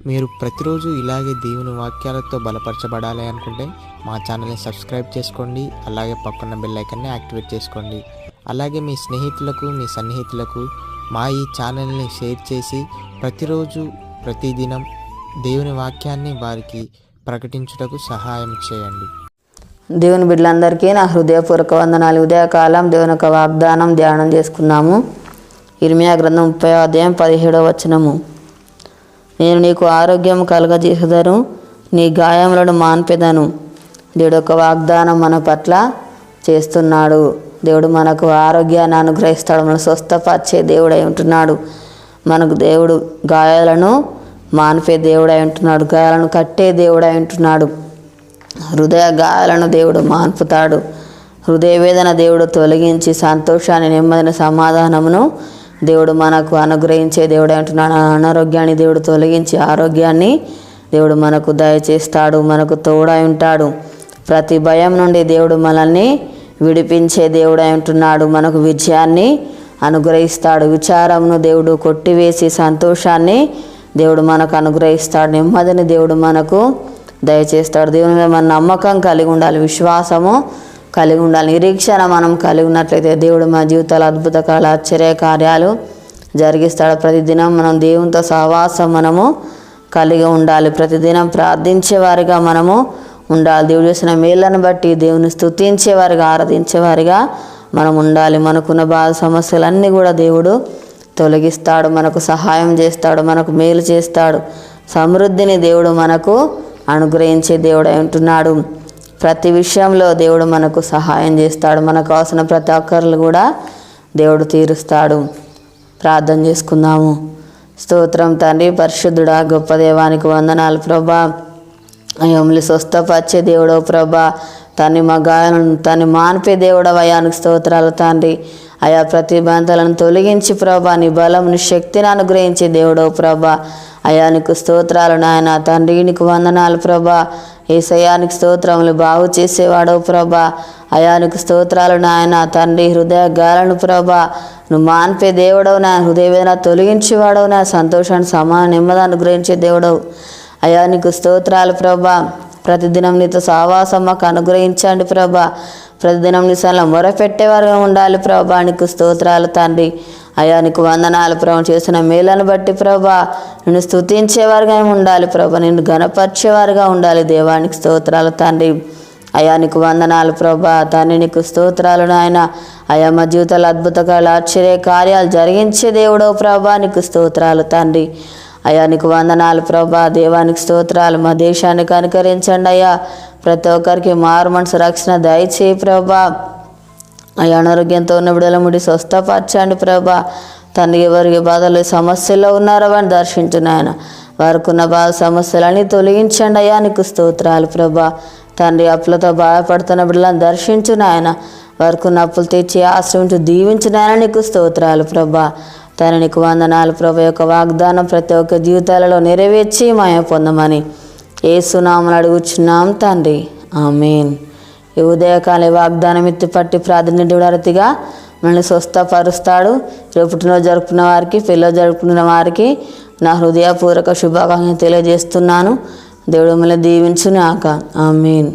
మీరు ప్రతిరోజు ఇలాగే దేవుని వాక్యాలతో బలపరచబడాలి అనుకుంటే మా ఛానల్ని సబ్స్క్రైబ్ చేసుకోండి. అలాగే పక్కన బెల్ ఐకాన్ని యాక్టివేట్ చేసుకోండి. అలాగే మీ స్నేహితులకు, మీ సన్నిహితులకు మా ఈ ఛానల్ని షేర్ చేసి ప్రతిరోజు ప్రతిదినం దేవుని వాక్యాన్ని వారికి ప్రకటించుటకు సహాయం చేయండి. దేవుని బిడ్డలందరికీ నా హృదయపూర్వక వందనాలు. ఉదయకాలం దేవుని యొక్క వాగ్దానం ధ్యానం చేసుకున్నాము. ఇర్మియా గ్రంథం 30వ అధ్యాయం 17వ వచనము. నేను నీకు ఆరోగ్యం కలుగజేసేదను, నీ గాయములను మాన్పెదను. దేవుడు యొక్క వాగ్దానం మన పట్ల చేస్తున్నాడు. దేవుడు మనకు ఆరోగ్యాన్ని అనుగ్రహిస్తాడు, మనకు స్వస్థపరిచే దేవుడై ఉంటున్నాడు. మనకు దేవుడు గాయాలను మాన్పే దేవుడై ఉంటున్నాడు, గాయాలను కట్టే దేవుడై ఉంటున్నాడు. హృదయ గాయాలను దేవుడు మాన్పుతాడు. హృదయ వేదన దేవుడు తొలగించి సంతోషాన్ని, నెమ్మదిని, సమాధానమును దేవుడు మనకు అనుగ్రహించే దేవుడు అంటున్నాడు. అనారోగ్యాన్ని దేవుడు తొలగించి ఆరోగ్యాన్ని దేవుడు మనకు దయచేస్తాడు, మనకు తోడై ఉంటాడు. ప్రతి భయం నుండి దేవుడు మనల్ని విడిపించే దేవుడై ఉంటున్నాడు. మనకు విజయాన్ని అనుగ్రహిస్తాడు. విచారమును దేవుడు కొట్టివేసి సంతోషాన్ని దేవుడు మనకు అనుగ్రహిస్తాడు. నెమ్మదిని దేవుడు మనకు దయచేస్తాడు. దేవుని మీద మన నమ్మకం కలిగి ఉండాలి, విశ్వాసము కలిగి ఉండాలి, నిరీక్షణ మనం కలిగి ఉన్నట్లయితే దేవుడు మన జీవితాల అద్భుత ఆశ్చర్య కార్యాలు జరిగిస్తాడు. ప్రతిదినం మనం దేవునితో సహవాసం మనము కలిగి ఉండాలి. ప్రతిదినం ప్రార్థించే వారిగా మనము ఉండాలి. దేవుడు చేసిన మేళ్లను బట్టి దేవుని స్తుతించేవారిగా, ఆరాధించేవారిగా మనం ఉండాలి. మనకున్న బాధ సమస్యలన్నీ కూడా దేవుడు తొలగిస్తాడు, మనకు సహాయం చేస్తాడు, మనకు మేలు చేస్తాడు. సమృద్ధిని దేవుడు మనకు అనుగ్రహించే దేవుడై ఉంటున్నాడు. ప్రతి విషయంలో దేవుడు మనకు సహాయం చేస్తాడు. మనకు అవసరం ప్రతి ఒక్కరు కూడా దేవుడు తీరుస్తాడు. ప్రార్థన చేసుకుందాము. స్తోత్రం తండ్రి, పరిశుద్ధుడా, గొప్ప దేవానికి వందనాలు ప్రభా. అయ్యమ్మని స్వస్థపరిచే దేవుడో ప్రభా, తన్ని మా గాయాలను తన్ని మాన్పే దేవుడవయానికి స్తోత్రాలు తండ్రి. అయా ప్రతి బంధాలను తొలగించి ప్రభా, నీ బలం, నీ శక్తిని అనుగ్రహించే దేవుడో ప్రభా. అయా నీకు స్తోత్రాలు నాయన తండ్రి, నీకు వందనాలు ప్రభా. యేసయ్యానికి స్తోత్రములు బాగు చేసేవాడో ప్రభా. అయానికి స్తోత్రాలు నాయన తండ్రి. హృదయ గాలను ప్రభా నువ్వు మాన్పే దేవుడవు, నా హృదయ వేదన తొలగించేవాడవు, నా సంతోషాన్ని సమాన నెమ్మది అనుగ్రహించే దేవుడవు. అయానికి స్తోత్రాలు ప్రభా. ప్రతిదినం నీతో సహవాసం మాకు అనుగ్రహించండి ప్రభా. ప్రతిదినం నీ సల మొరపెట్టేవారుగా ఉండాలి ప్రభా. నీకు స్తోత్రాలు తండ్రి. అయ్యా నీకు వందనాలు ప్రభు. చేసిన మేలను బట్టి ప్రభా నిన్ను స్తుతించేవారుగా ఉండాలి ప్రభా, నిన్ను గణపరిచేవారుగా ఉండాలి. దేవానికి స్తోత్రాలు తండ్రి. అయ్యా నీకు వందనాలు ప్రభా. తండ్రి నీకు స్తోత్రాలు నాయన. అయ్యా మా జీవితాలు అద్భుతకాలు ఆశ్చర్య కార్యాలు జరిగించే దేవుడో ప్రభా, నీకు స్తోత్రాలు తండ్రి. అయ్యా నీకు వందనాలు ప్రభా. దేవానికి స్తోత్రాలు. మా దేశాన్ని కనుకరించండి అయ్యా. ప్రతి ఒక్కరికి మారు మనసు రక్షణ దయచేయి ప్రభా. అయ్యా అనారోగ్యంతో ఉన్న బిడ్డల ముడి స్వస్థపరచండి ప్రభా. తండ్రి ఎవరికి బాధలు సమస్యల్లో ఉన్నారో అని దర్శించున్నాయన. వారికి ఉన్న బాధ సమస్యలన్నీ తొలగించండి అయ్యా. నీకు స్తోత్రాలు ప్రభా. తండ్రి అప్పులతో బాధపడుతున్న బిడ్డలను దర్శించున్నాయన. వారికి ఉన్న అప్పులు తెచ్చి ఆశ్రయించి దీవించినాయన. నీకు స్తోత్రాలు ప్రభా. తండ్రి నీకు వందనాలు ప్రభా. యొక్క వాగ్దానం ప్రతి ఒక్క జీవితాలలో నెరవేర్చి మాయ పొందమని యేసు నామమున అడుగుచున్నాం తండ్రి, ఆమేన్. ఈ ఉదయకాల వాగ్దానం ఎత్తిపట్టి ప్రాధాన్యతగా మనల్ని స్వస్థపరుస్తాడు. రేపు పుట్టినరోజు జరుపుకున్న వారికి, పెళ్ళి జరుపుకున్న వారికి నా హృదయపూర్వక శుభాకాంక్షలు తెలియజేస్తున్నాను. దేవుడు మిమ్మల్ని దీవించుగాక, ఆమేన్.